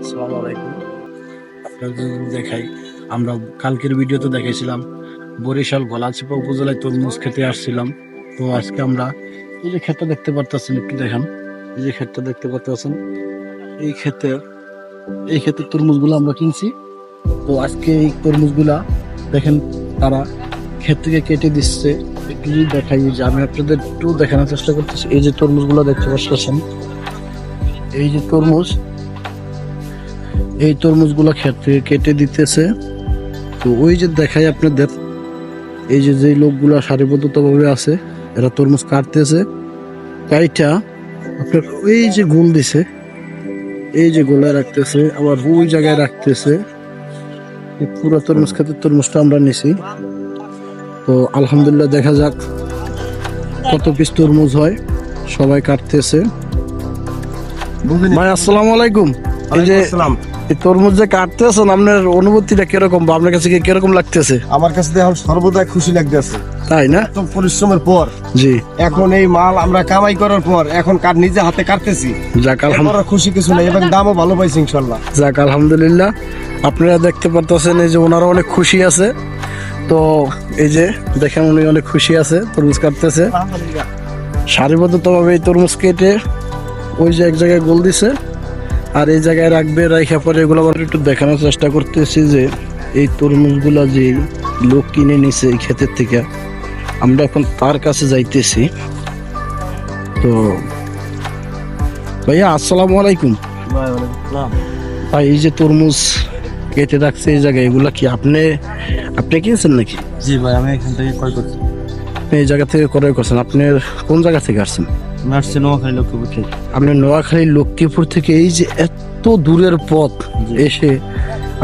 আসসালামু আলাইকুম। আপনাদের দেখাই, আমরা কালকের ভিডিওতে দেখাইছিলাম বরিশাল গলাচিপা উপজেলায় তরমুজ খেতে আসছিলাম। তো আজকে আমরা এই যে ক্ষেতটা দেখতে পারতেছেন, একটু দেখান। এই যে ক্ষেতটা দেখতে পারতেছেন, এই ক্ষেতের তরমুজগুলো আমরা কিনছি। তো আজকে এই তরমুজগুলা দেখেন, তারা ক্ষেত থেকে কেটে দিচ্ছে। একটু যদি দেখাই, যে আমি আপনাদের একটু দেখানোর চেষ্টা করতেছি। এই যে তরমুজগুলো দেখতে পাচ্ছেন, এই যে এই তরমুজগুলো ক্ষেত থেকে কেটে দিতেছে। তো ওই যে দেখাই আপনাদের, এই যে লোকগুলা সারিবদ্ধভাবে আছে, এরা তরমুজ কাটতেছে। কাইটা আপনার ওই যে গোল দিছে, এই যে গোলায় রাখতেছে, আবার ওই জায়গায় রাখতেছে। পুরো তরমুজ ক্ষেতের তরমুজটা আমরা নিছি। তো আলহামদুলিল্লাহ, দেখা যাক কত পিস তরমুজ হয়। সবাই কাটতেছে। ভাই আসসালামু আলাইকুম। এই যে এই তরমুজ যে কাটতেছেন, আপনার অনুভূতিটা কিরকম বা আপনার কাছে কিরকম লাগতেছে? আমার কাছে এখন সর্বদাই খুশি লাগতেছে, তাই না? এত পরিশ্রমের পর জি, এখন এই মাল আমরা কামাই করার পর এখন নিজে হাতে কাটতেছি। যাক আলহামদুলিল্লাহ, খুশি কিছু নেই এবং দামও ভালো পাইছি ইনশাল্লাহ। যাক আলহামদুলিল্লাহ। আপনারা দেখতে পারতেছেন, এই যে ওনারা অনেক খুশি আছে। তো এই যে দেখেন, উনি অনেক খুশি আছে, তরমুজ কাটতেছে সারিবদ্ধভাবে। এই তরমুজ কেটে ওই যে এক জায়গায় গোল দিছে, আর এই জায়গায় রাখবে, রাখা পরে এগুলো আবার একটু দেখানোর চেষ্টা করতেছি যে এই তরমুজগুলা যে লোক কিনে নিছে এই ক্ষেতের থেকে, আমরা এখন তার কাছে যাইতেছি। তো ভাইয়া আসসালামু আলাইকুম। ভাই, এই যে তরমুজ কেটে রাখছে এই জায়গায়, এগুলা কি আপনি কিনছেন নাকি? জি ভাই, আমি এখান থেকে ক্রয় করছি। আপনি এই জায়গা থেকে ক্রয় করছেন? আপনি কোন জায়গা থেকে আসছেন? আমি আসছি নোয়াখালী লক্ষ্মীপুর থেকে। আপনি নোয়াখালী লক্ষ্মীপুর থেকে এই যে এত দূরের পথ এসে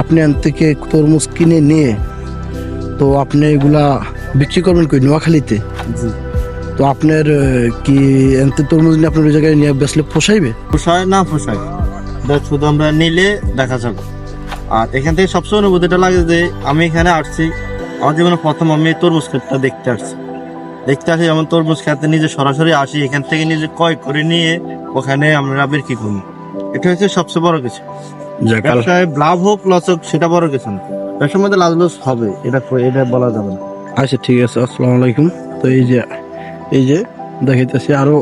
আপনি এখান থেকে তরমুজ কিনে নিয়ে, তো আপনি এগুলা বিক্রি করবেন কই? নোয়াখালীতে? জি। তো আপনার কি এনতে তরমুজ নিয়ে আপনার ওই জায়গায় নিয়ে বেচলে পোষাইবে? পোষায় না পোষায়, শুধু আমরা নিলে দেখা যাবে। আর এখান থেকে সবসময় অনুভূতিটা লাগে যে আমি এখানে আসছি, আমার জীবনে প্রথম আমি এই তরমুজ ক্ষেতটা দেখতে আসছি। যেমন তরমুজ খেতে নিজে সরাসরি আসি, এখান থেকে নিজে ক্রয় করে নিয়ে ওখানে আমরা বিক্রি করি। এটা হচ্ছে সবচেয়ে বড় কিছু। ব্যবসায় লাভ হোক লস হোক সেটা বড় কিছু না, ব্যবসার মধ্যে লাভ লস হবে, এটা বলা যাবে না। আচ্ছা, ঠিক আছে। আসসালামু আলাইকুম। তো এই যে দেখাইতেছি আরো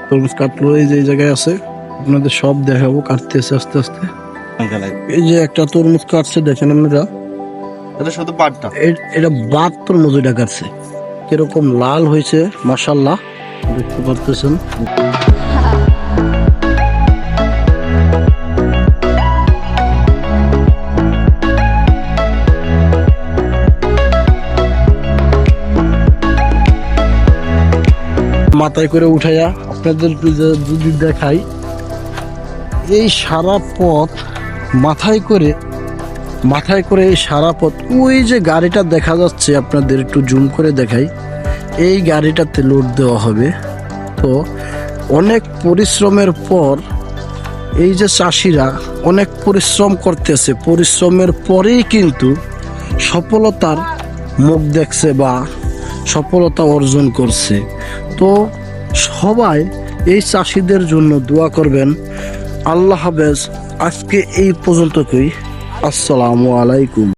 তরমুজ কাটলো, এই যে এই জায়গায় আছে, আপনাদের সব দেখাবো। কাটতেছে আস্তে আস্তে। এই যে একটা তরমুজ কাটছে, দেখেন আপনারা, এটা শুধু পাটটা। এটা বাদ তরমুজ এটা কাটছে, কিরকম লাল হয়েছে মাশাআল্লাহ, দেখতে পারতেছেন। মাথায় করে উঠাইয়া আপনাদের যদি দেখাই, এই সারা পথ মাথায় করে এই সারা পথ, ওই যে গাড়িটা দেখা যাচ্ছে, আপনাদের একটু জুম করে দেখাই, এই গাড়িটাতে লোড দেওয়া হবে। তো অনেক পরিশ্রমের পর এই যে চাষিরা অনেক পরিশ্রম করতেছে, পরিশ্রমের পরেই কিন্তু সফলতার মুখ দেখছে বা সফলতা অর্জন করছে। তো সবাই এই চাষিদের জন্য দোয়া করবেন। আল্লাহ হাফেজ। আজকে এই পর্যন্তই। আসসালামু আলাইকুম।